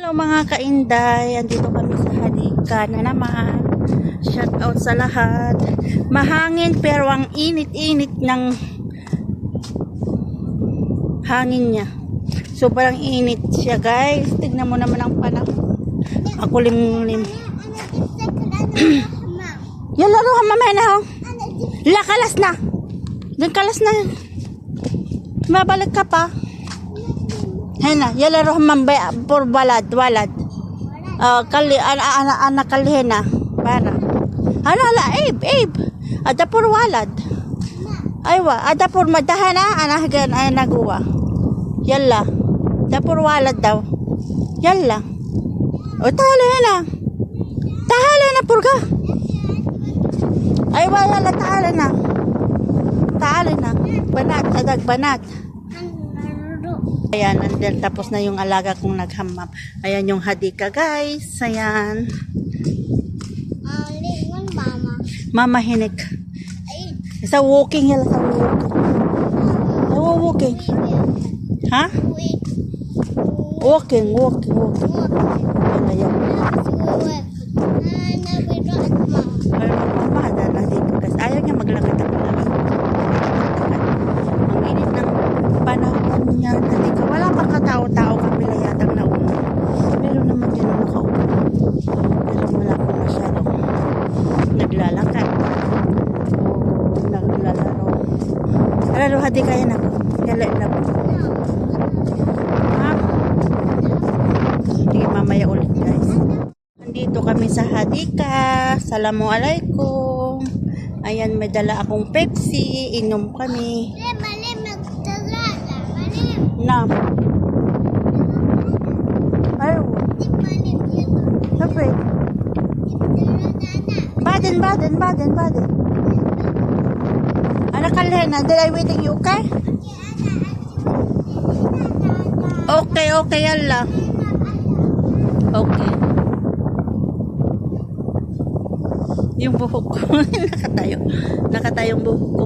Hello mga kainday, andito kami sa Hadika na naman. Shout out sa lahat. Mahangin pero ang init-init ng hangin niya. Sobrang init siya guys. Tignan mo naman ang panahon. Ako lim-lim. Yan laro ka mamaya na ho. La, kalas na. Diyan kalas na yun. Mabalik ka pa. Hena, yala roh mambay por walad. Kali ana kalihena para. Hala ib. Ada por walad. Aywa, ada por madahana ana hagan ay nagawa. Yalla. Da por walad daw. Yalla. O tahala na purga. Aywa yalla tahala na. Banat, adag banat. Ayan, and then tapos na yung alaga kong naghamam. Ayan yung Hadika guys. Ayan. Mama hinik. Sa walking yala sa walking. Ha? Walking. Ayan. Mama, na dito guys. Ayaw niya maglakad ako. Ang init ng panahon niya. Wala pang katao-tao kami na yatang nauna. Pero naman din nakaupo. Pero wala ko masyadong naglalakad. O naglalaro. Alaro, hadi kaya na ko. Yala po. Ha? Sige, mamaya ulit guys. Nandito kami sa Hadika. Assalamualaikum. Ayan, may dala akong Pepsi. Inom kami. Na. Ayaw. Sabi. Baden. Ano kalena? Did I waiting you, okay? Okay, yalla. Okay. Yung buhok ko. Nakatayong buhok ko.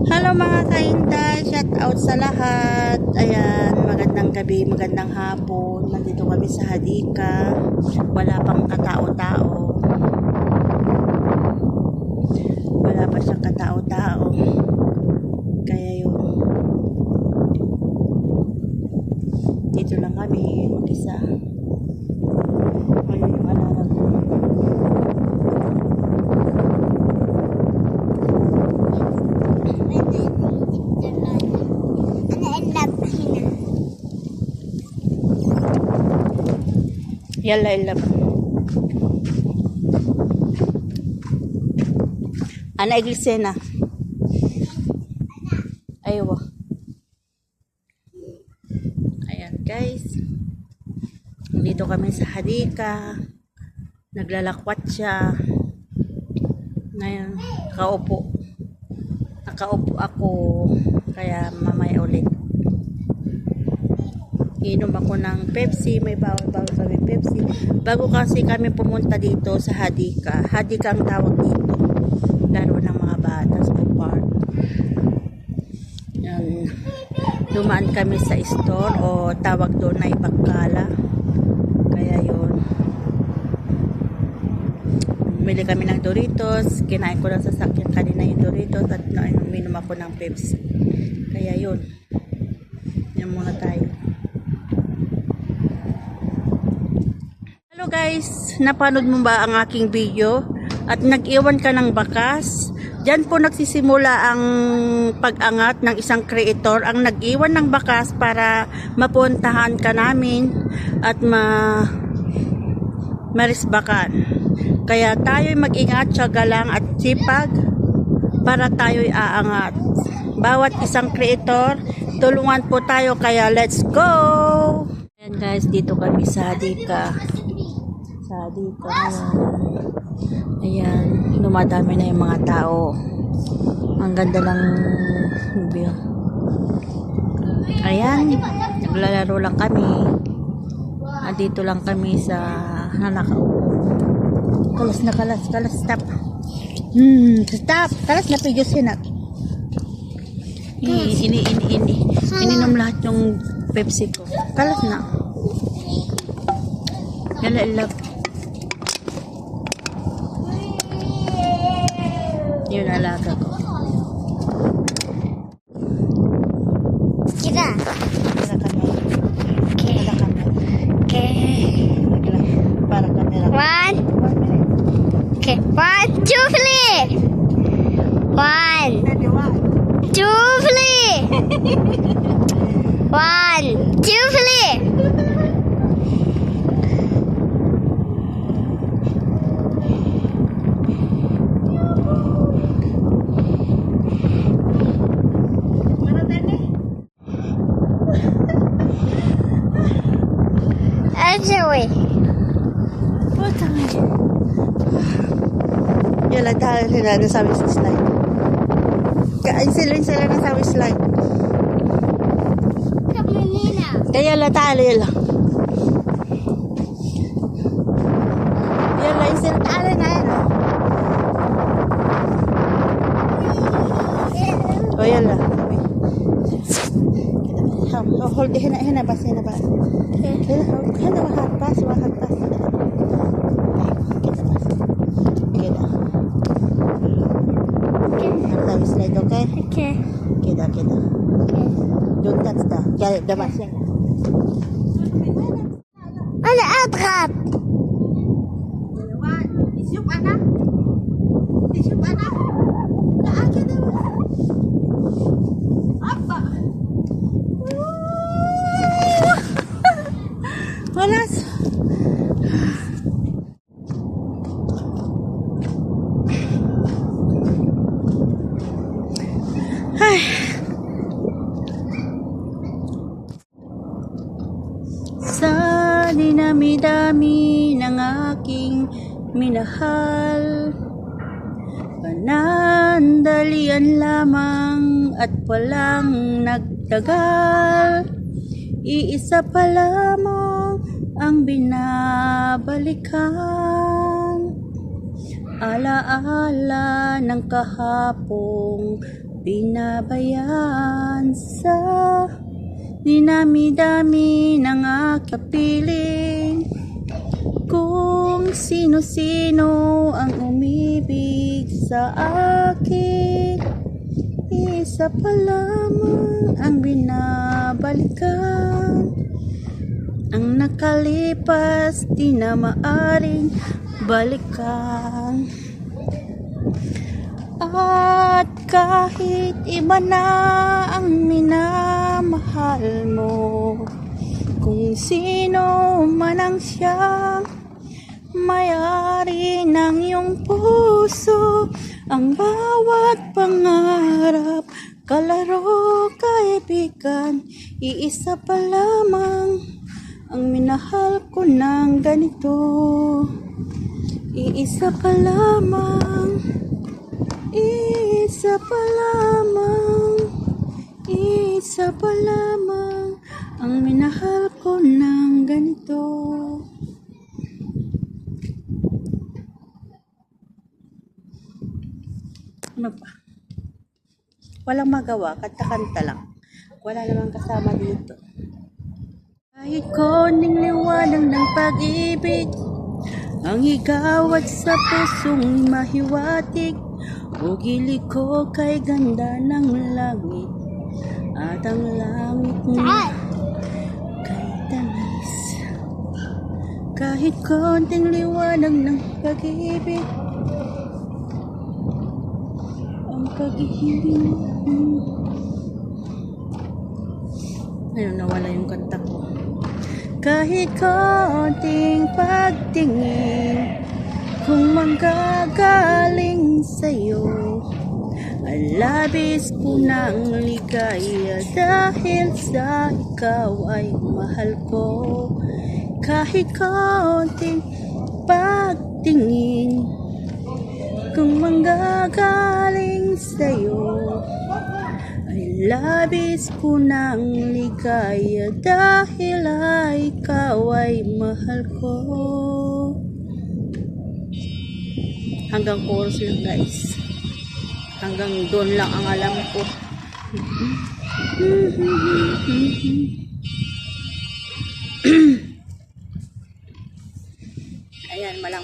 Hello mga kainday, shout out sa lahat. Ayan, magandang gabi, magandang hapon. Nandito kami sa Hadika. Wala pang katao-tao. Wala pa siyang katao-tao. Kaya yun. Dito lang kami, mag-isa. Ayun yung alaga ko. Yalla ilab. Ana iglesia na. Aywa. Ayan guys. Dito kami sa Hadika. Naglalakwat siya. Ngayon, nakaupo ako. Kaya mamaya ulit. Inom ako ng Pepsi, may bawal kami Pepsi. Bago kasi kami pumunta dito sa Hadika. Hadika ang tawag dito. Laro ng mga bata sa park. Yan. Dumaan kami sa store o tawag doon ay Bakala. Kaya yun. Bumili kami ng Doritos. Kinain ko lang sa sakyan kanina yung Doritos at uminom ako ng Pepsi. Kaya yun. Yan muna tayo. Hello guys, napanood mo ba ang aking video at nag-iwan ka ng bakas? Diyan po nagsisimula ang pag-angat ng isang creator, ang nag-iwan ng bakas para mapuntahan ka namin at marisbakan. Kaya tayo'y mag-ingat, tiyaga lang at sipag para tayo'y aangat. Bawat isang creator, tulungan po tayo, kaya let's go! Ayan guys, dito kami sa Hadika. Ayan, dumadami na yung mga tao. Ang ganda ng view. Ayan, naglalaro lang kami. Dito lang kami sa kalas, stop. Stop, kalas na pigos hinat. Ininom lahat yung Pepsi ko. Kalas na. Yala, love. Yun, alaga ko. Kita. Para kamera. Okay. Para kamera. Okay. Para kamera. 1. Okay. 1, 2, 3. 1, 2, 3. 1, 2, 3. Actually, Yala, dahil sila na sa wish slide. Kain sila na sa wish slide. Kamunina. Kaya la talo yala. Yala, sila talo na yan. O yala. Hold hina bas hina bas. Hina wahat bas. Kita slide, okay? Okay. Kita. Don't touch the bas yan. Ano atrap? Isyup anak. Kaagad naman. Apa? Walas. Ay. Sa dinami-dami ng aking minahal, panandalian lamang at walang nagtagal. Iisa pa lamang ang binabalikan, alaala ng kahapong binabayan. Sa dinami-dami ng akapiling, kung sino-sino ang umibig sa akin, isa pa lamang ang binabalikan. Ang nakalipas di na maaring balikan. At kahit iba na ang minamahal mo, kung sino man ang siyang may-ari ng iyong puso, ang bawat pangarap, kalaro, kaibigan, iisa pa lamang ang minahal ko ng ganito. Iisa pa lamang, isa pa lamang ang minahal ko ng ganito. Ano pa? Walang magawa, kanta-kanta lang. Wala namang kasama dito. Kahit konting liwanag ng pag-ibig ang igawad sa pusong mahiwatig, o gili ko kay ganda ng langit, at ang langit niya kay tamis. Kahit konting liwanag ng pag-ibig ang pag-ibig. Ayun, nawala yung kanta ko. Kahit konting pagtingin, kung manggagaling sa'yo, ang labis ko ng ligaya, dahil sa ikaw ay mahal ko. Kahit konting pagtingin, kung manggagaling sa'yo, ay labis ko ng ligaya, dahil ikaw ay mahal ko. Hanggang chorus lang, guys. Hanggang doon lang ang alam ko.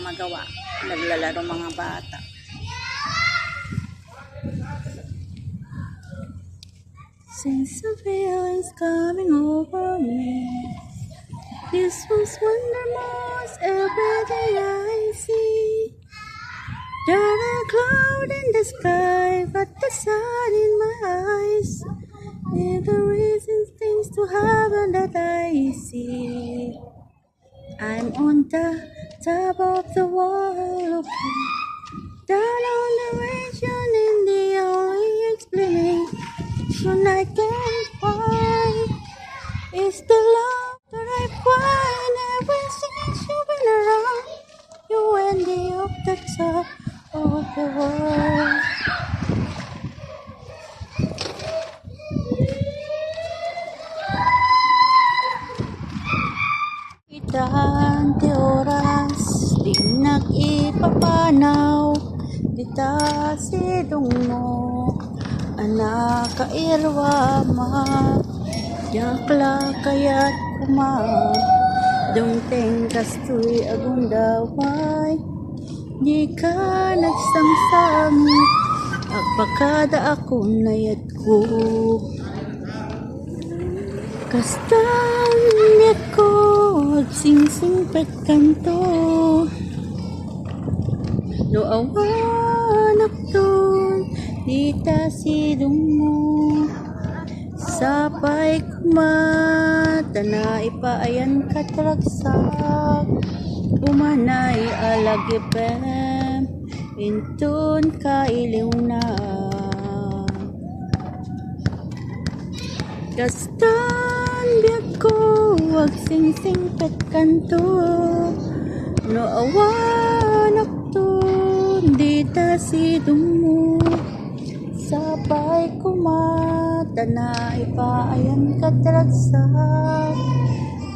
magawa. Naglalaro mga bata. Since the feeling's coming over me, this was wonder most every day I see. There are clouds in the sky, but the sun in my eyes. They're the reasons things to happen that I see. I'm on the top of the wall, down on the region, and the only explanation I can find is the love that I find ever since you've been around. You ended up the top of the world. Itahante oras, di nag-ipapanaw, dita sidong mo, anak kairwa ma, yakla kaya't kuma, dungteng kastoy agundaway, di ka nagsamsam, agpakada ako nayat ko. Kastan niya ko, sing-sing pet kanto. No awanak doon, dita sidong mo. Sapay kumata na ipaayan katragsak. Umanay alagipem, intun kailiw na. Kastan biyak ko, wag sing-sing pet kanto. No awanak doon, dita sidong mo. Sabay kumata na ipaayan katragsak.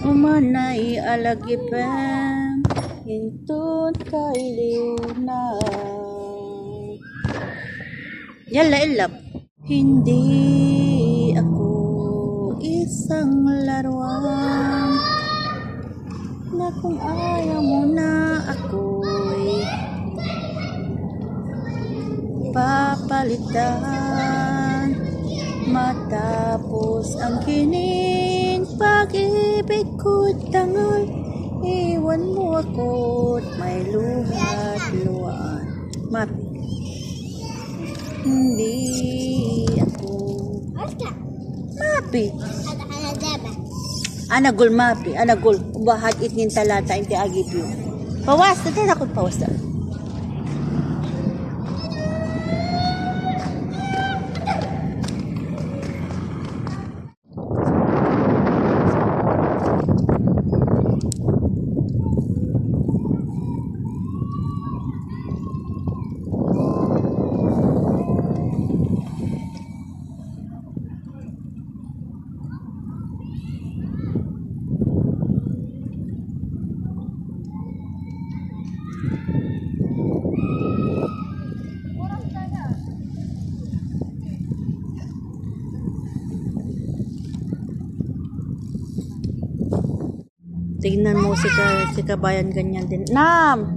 Umanay alagipem, intun kailiw na. Yalla ilap. Hindi ako isang laruan na kung ayaw mo na ako'y papalitan matapos ang kining pag-ibig ko'y tangal, iwan mo ako't may luhat luwan. Hindi ako mapi. Anagul mapi. Anagul. Bahat itnin talata inti agip yun. Pawas. Natin ako pawas na. Tingnan mo si kabayan ganyan din. Nam!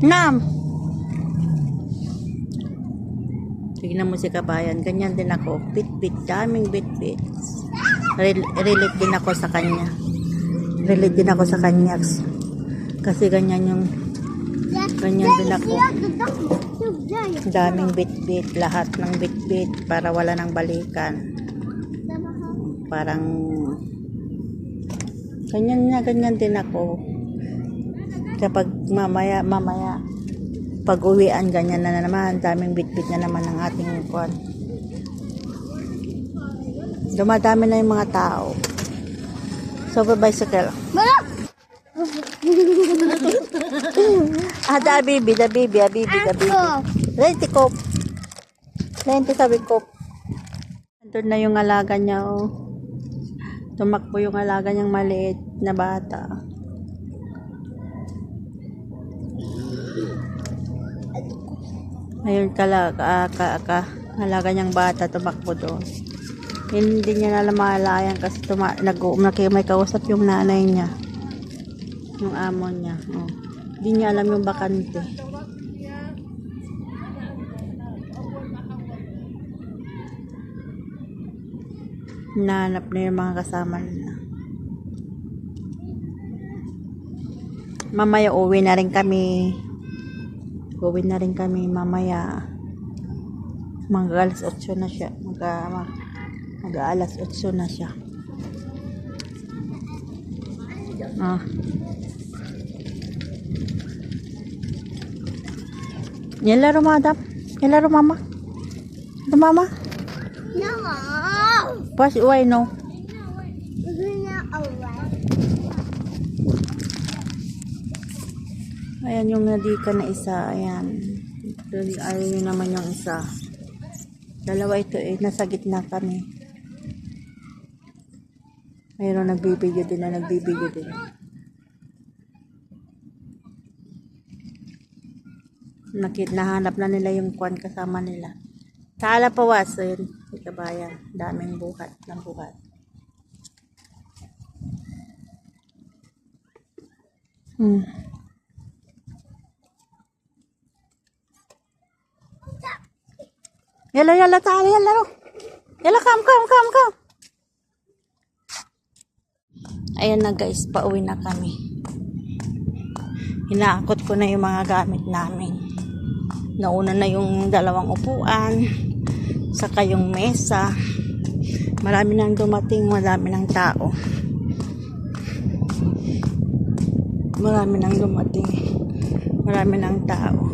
Nam! Tingnan mo si kabayan. Ganyan din ako. Bit-bit. Daming bit-bit. Relate din ako sa kanya. Relate din ako sa kanya. Kasi ganyan yung ganyan din ako. Daming bit-bit. Lahat ng bit-bit para wala nang balikan. Parang ganyan din ako. Kapag mamaya pag uwian ganyan na naman, daming bitbit na naman ang ating kwan. Dumadami na yung mga tao. So bicycle. Da bibi. Lenti kop. Lenti sabi kop. Andun na yung alaga niya, oh. Tumakbo yung alaga niyang maliit na bata. Ayun alaga niyang bata tumakbo doon. Hindi niya na malayan kasi may kausap yung nanay niya. Yung amo niya. Oh. Hindi niya alam yung bakante. Hinahanap na yung mga kasama nila. Mamaya uwi na rin kami. Uwi na rin kami mamaya. Mag-alas 8 na siya. Mag-alas 8 na siya. Ah. Yan laro madam. Yan laro mama. Ito mama. No. Why no? Ayan yung nadika na isa. Ayan. Ayun yun naman yung isa. Dalawa ito eh. Nasa gitna kami. Mayroon nagbibigyo din na nagbibigyo din. Nahanap na nila yung kwan kasama nila. Sa Alapawas. Ayun. Sa kabayan. Daming buhat ng buhat. Yala tayo, laro. Yala, come. Ayan na guys, pauwi na kami. Hinaakot ko na yung mga gamit namin. Nauna na yung 2 upuan, saka yung mesa. Marami nang dumating, marami nang tao. Marami nang dumating, marami nang tao.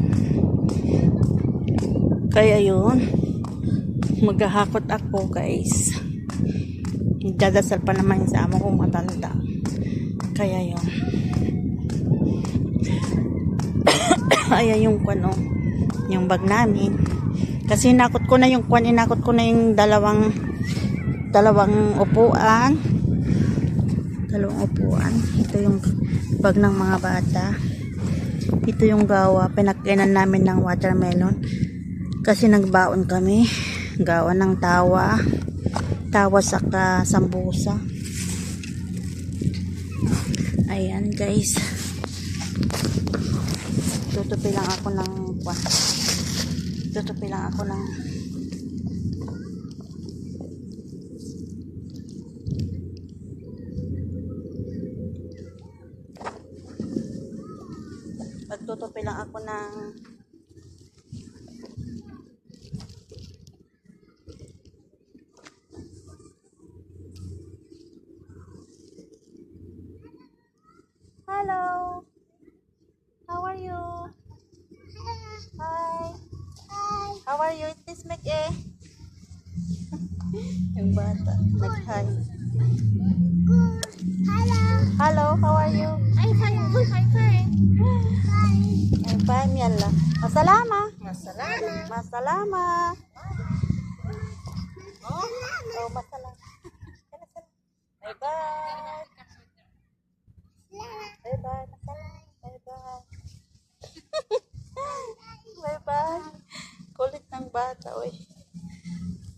Kaya yun, maghahakot ako guys. Dadasal pa naman sa amo kong matanda. Kaya yun. Ayan yung kwano, yung bag namin. Kasi inakot ko na yung kwan, inakot ko na yung dalawang upuan. 2 upuan. Ito yung bag ng mga bata. Ito yung gawa, pinakainan namin ng watermelon. Kasi nagbaon kami. Gawa ng tawa saka sambusa. Ayan guys. Tutupi lang ako ng magtutupi lang ako ng hello. How are you? Hi. How are you? It is Meg eh. Yung bata. Nag-hi. Hello. How are you? I'm fine. I'm fine. Yalla. Masalama. Oh, masalama. Bye-bye. Bye-bye. Bye-bye. Bye-bye. Kulit ng bata, oy.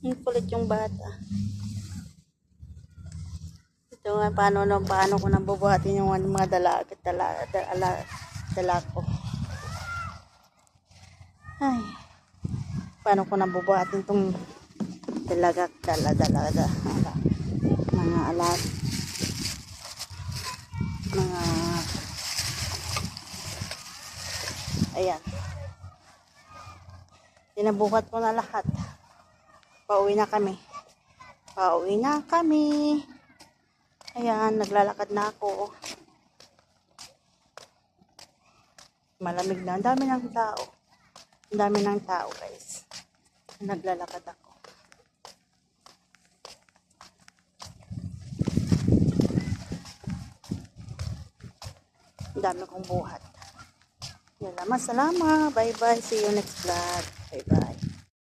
Ang kulit yung bata. Ito nga, paano ko nabubuhatin yung mga dala ko. Ay. Paano ko nabubuhatin itong dala. Mga alas. Ayan. Tinabuhat ko na lahat. Pauwi na kami. Ayan, naglalakad na ako. Malamig na. Ang dami ng tao guys. Naglalakad ako. Ang dami kong buhat. Yala, masalama. Bye-bye. See you next vlog. Bye-bye.